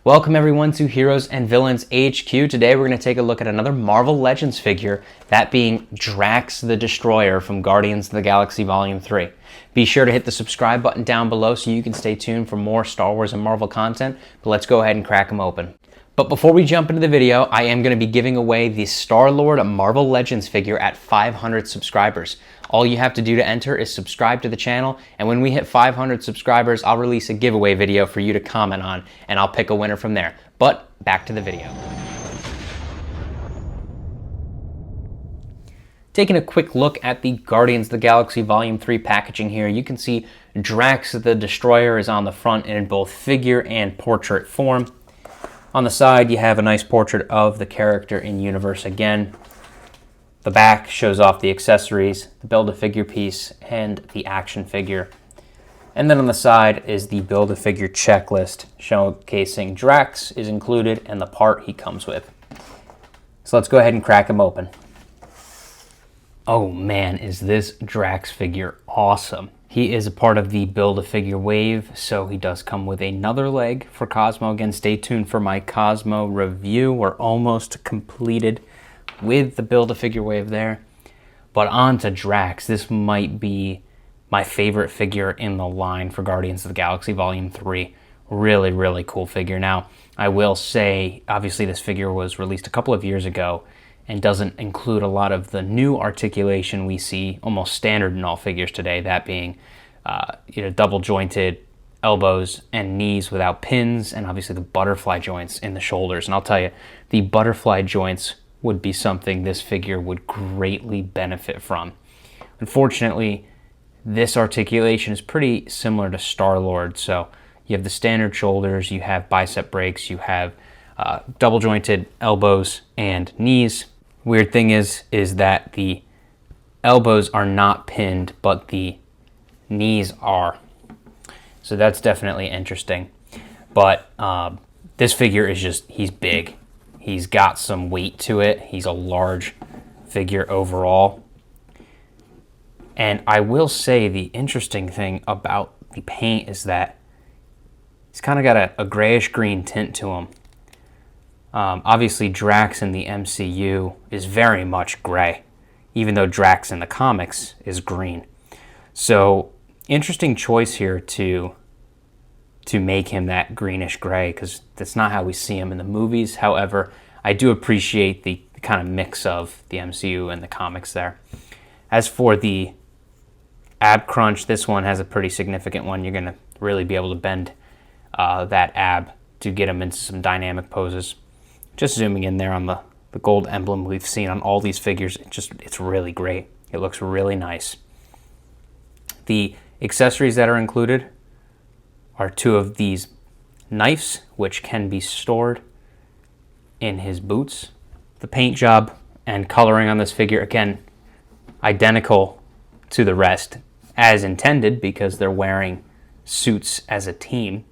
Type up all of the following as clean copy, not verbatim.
Welcome everyone to Heroes and Villains HQ. Today we're going to take a look at another Marvel Legends figure, that being Drax the Destroyer from Guardians of the Galaxy Volume 3. Be sure to hit the subscribe button down below so you can stay tuned for more Star Wars and Marvel content, but let's go ahead and crack them open. But before we jump into the video, I am going to be giving away the Star-Lord Marvel Legends figure at 500 subscribers. All you have to do to enter is subscribe to the channel, and when we hit 500 subscribers, I'll release a giveaway video for you to comment on, and I'll pick a winner from there. But back to the video. Taking a quick look at the Guardians of the Galaxy Volume 3 packaging here, you can see Drax the Destroyer is on the front in both figure and portrait form. On the side, you have a nice portrait of the character in universe again. The back shows off the accessories, the Build-A-Figure piece, and the action figure. And then on the side is the Build-A-Figure checklist showcasing Drax is included and the part he comes with. So let's go ahead and crack him open. Oh man, is this Drax figure awesome. He is a part of the Build-A-Figure wave, so he does come with another leg for Cosmo. Again, stay tuned for my Cosmo review. We're almost completed with the Build-A-Figure wave there. But on to Drax. This might be my favorite figure in the line for Guardians of the Galaxy Volume 3. Really, really cool figure. Now, I will say, obviously this figure was released a couple of years ago and doesn't include a lot of the new articulation we see almost standard in all figures today, that being double jointed elbows and knees without pins, and obviously the butterfly joints in the shoulders. And I'll tell you, the butterfly joints would be something this figure would greatly benefit from. Unfortunately, this articulation is pretty similar to Star-Lord. So you have the standard shoulders, you have bicep breaks, you have double jointed elbows and knees. Weird thing is that the elbows are not pinned, but the knees are. So that's definitely interesting. But this figure is just, he's big. He's got some weight to it. He's a large figure overall. And I will say the interesting thing about the paint is that he's kind of got a grayish green tint to him. Obviously, Drax in the MCU is very much gray, even though Drax in the comics is green. So, interesting choice here to make him that greenish gray, because that's not how we see him in the movies. However, I do appreciate the kind of mix of the MCU and the comics there. As for the ab crunch, this one has a pretty significant one. You're going to really be able to bend that ab to get him into some dynamic poses. Just zooming in there on the gold emblem we've seen on all these figures, it's really great. It looks really nice. The accessories that are included are two of these knives, which can be stored in his boots. The paint job and coloring on this figure, again, identical to the rest, as intended, because they're wearing suits as a team.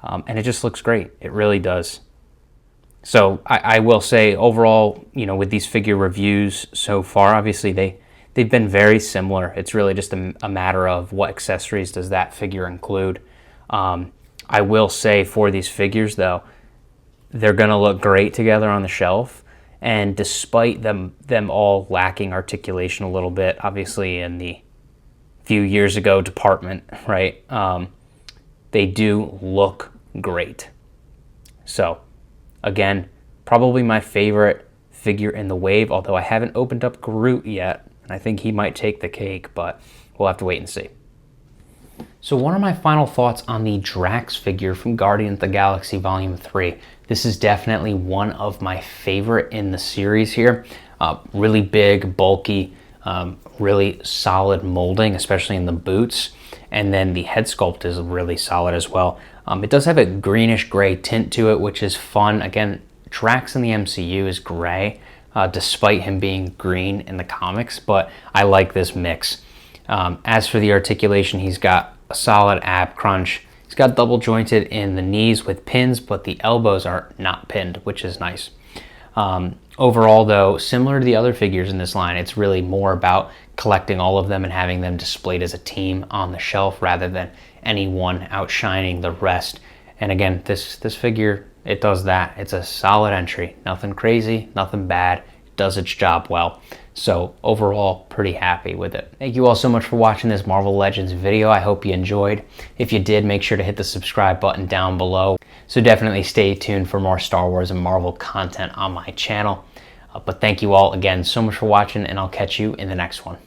And it just looks great. It really does. So I will say overall, with these figure reviews so far, obviously they've been very similar. It's really just a matter of what accessories does that figure include. I will say for these figures, though, they're going to look great together on the shelf. And despite them all lacking articulation a little bit, obviously in the few years ago department, right, they do look great. So, again, probably my favorite figure in the wave, although I haven't opened up Groot yet, and I think he might take the cake, but we'll have to wait and see. So what are my final thoughts on the Drax figure from Guardians of the Galaxy Volume 3? This is definitely one of my favorite in the series here. Really big, bulky, really solid molding, especially in the boots. And then the head sculpt is really solid as well. It does have a greenish gray tint to it, which is fun. Again, Drax in the MCU is gray, despite him being green in the comics, but I like this mix. As for the articulation, he's got a solid ab crunch. He's got double jointed in the knees with pins, but the elbows are not pinned, which is nice. Overall, though, similar to the other figures in this line, it's really more about collecting all of them and having them displayed as a team on the shelf rather than any one outshining the rest. And again, this figure, it does that. It's a solid entry. Nothing crazy, nothing bad. It does its job well. So overall, pretty happy with it. Thank you all so much for watching this Marvel Legends video. I hope you enjoyed. If you did, make sure to hit the subscribe button down below. So definitely stay tuned for more Star Wars and Marvel content on my channel. But thank you all again so much for watching, and I'll catch you in the next one.